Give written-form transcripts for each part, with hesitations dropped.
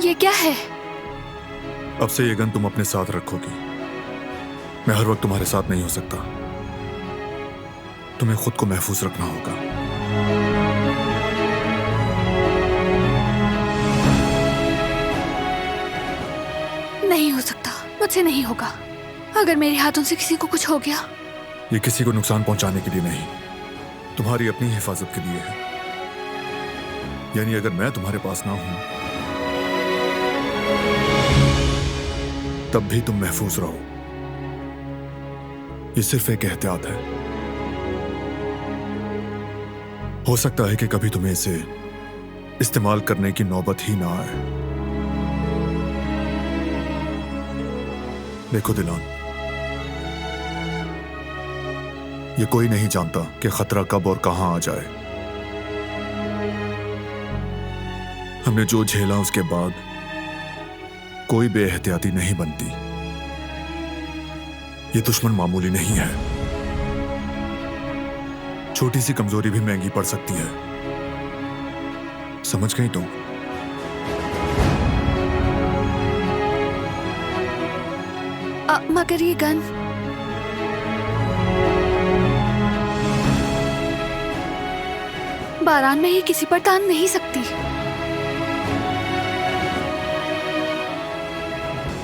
ये क्या है? अब से ये गन तुम अपने साथ रखोगी। मैं हर वक्त तुम्हारे साथ नहीं हो सकता। तुम्हें खुद को महफूज रखना होगा। नहीं हो सकता, मुझसे नहीं होगा। अगर मेरे हाथों से किसी को कुछ हो गया। ये किसी को नुकसान पहुंचाने के लिए नहीं, तुम्हारी अपनी हिफाजत के लिए है। यानी अगर मैं तुम्हारे पास ना हूं तब भी तुम महफूज रहो। ये सिर्फ एक एहतियात है। हो सकता है कि कभी तुम्हें इसे इस्तेमाल करने की नौबत ही ना आए। देखो दिलान, ये कोई नहीं जानता कि खतरा कब और कहां आ जाए। हमने जो झेला उसके बाद कोई बेएहतियाती नहीं बनती। ये दुश्मन मामूली नहीं है। छोटी सी कमजोरी भी महंगी पड़ सकती है। समझ गई तुम? मगर ये गन बारान में ही किसी पर तान नहीं सकती।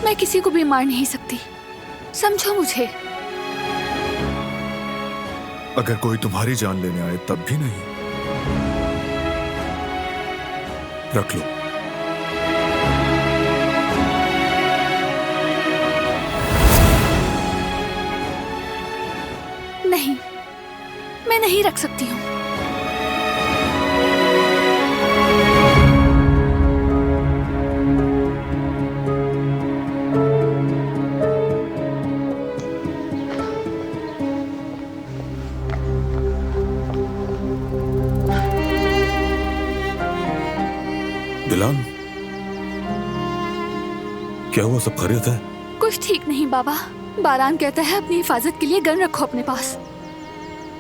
मैं किसी को भी मार नहीं सकती, समझो मुझे। अगर कोई तुम्हारी जान लेने आए तब भी नहीं। रख लो। नहीं, मैं नहीं रख सकती हूँ। दिलान, क्या हुआ? सब खैरियत है? कुछ ठीक नहीं बाबा। बारान कहता है अपनी हिफाजत के लिए गन रखो अपने पास।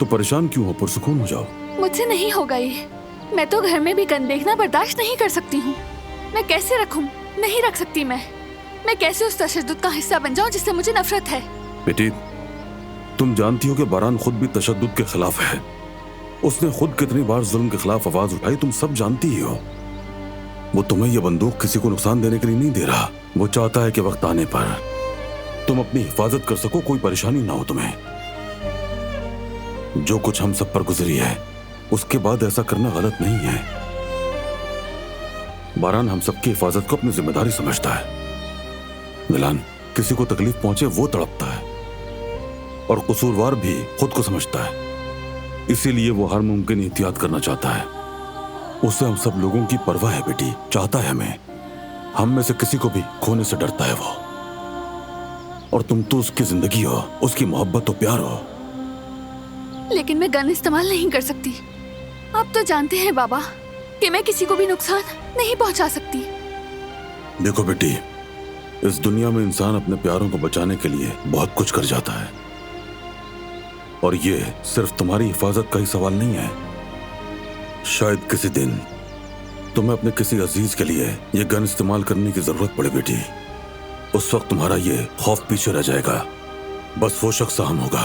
तो परेशान क्यों हो? पुरसुकून हो जाओ। मुझसे नहीं होगा ये। मैं तो घर में भी गन देखना बर्दाश्त नहीं कर सकती हूँ। मैं कैसे रखूं? नहीं रख सकती मैं कैसे उस तशद्दुद का हिस्सा बन जाऊं जिससे मुझे नफरत है? बेटी, तुम जानती हो कि बारान खुद भी तशद्दुद के खिलाफ है। उसने खुद कितनी बार जुल्म के खिलाफ आवाज उठाई, तुम सब जानती ही हो। वो तुम्हें यह बंदूक किसी को नुकसान देने के लिए नहीं दे रहा। वो चाहता है कि वक्त आने पर तुम अपनी हिफाजत कर सको, कोई परेशानी ना हो तुम्हें। जो कुछ हम सब पर गुजरी है उसके बाद ऐसा करना गलत नहीं है। बारान हम सबकी हिफाजत को अपनी जिम्मेदारी समझता है। दिलान, किसी को तकलीफ पहुंचे वो तड़पता है और कसूरवार भी खुद को समझता है। इसीलिए वो हर मुमकिन एहतियात करना चाहता है। उससे हम सब लोगों की परवाह है बेटी। चाहता है हमें, हम में से किसी को भी खोने से डरता है वो। और तुम तो उसकी जिंदगी हो, उसकी मोहब्बत और प्यार हो। लेकिन मैं गन इस्तेमाल नहीं कर सकती। आप तो जानते हैं बाबा कि मैं किसी को भी नुकसान नहीं पहुंचा सकती। देखो बेटी, इस दुनिया में इंसान अपने प्यारों को बचाने के लिए बहुत कुछ कर जाता है। और ये सिर्फ तुम्हारी हिफाजत का ही सवाल नहीं है। शायद किसी दिन तुम्हें अपने किसी अजीज के लिए ये गन इस्तेमाल करने की जरूरत पड़े बेटी। उस वक्त तुम्हारा ये खौफ पीछे रह जाएगा। बस वो शख्स अहम होगा।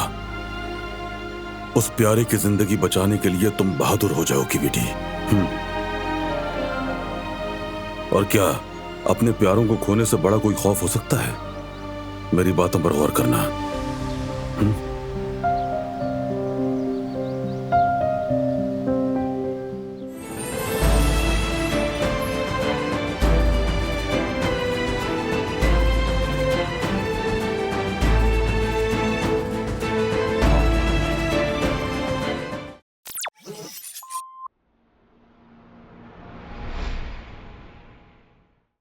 उस प्यारे की जिंदगी बचाने के लिए तुम बहादुर हो जाओगी बेटी। और क्या अपने प्यारों को खोने से बड़ा कोई खौफ हो सकता है? मेरी बातों पर गौर करना।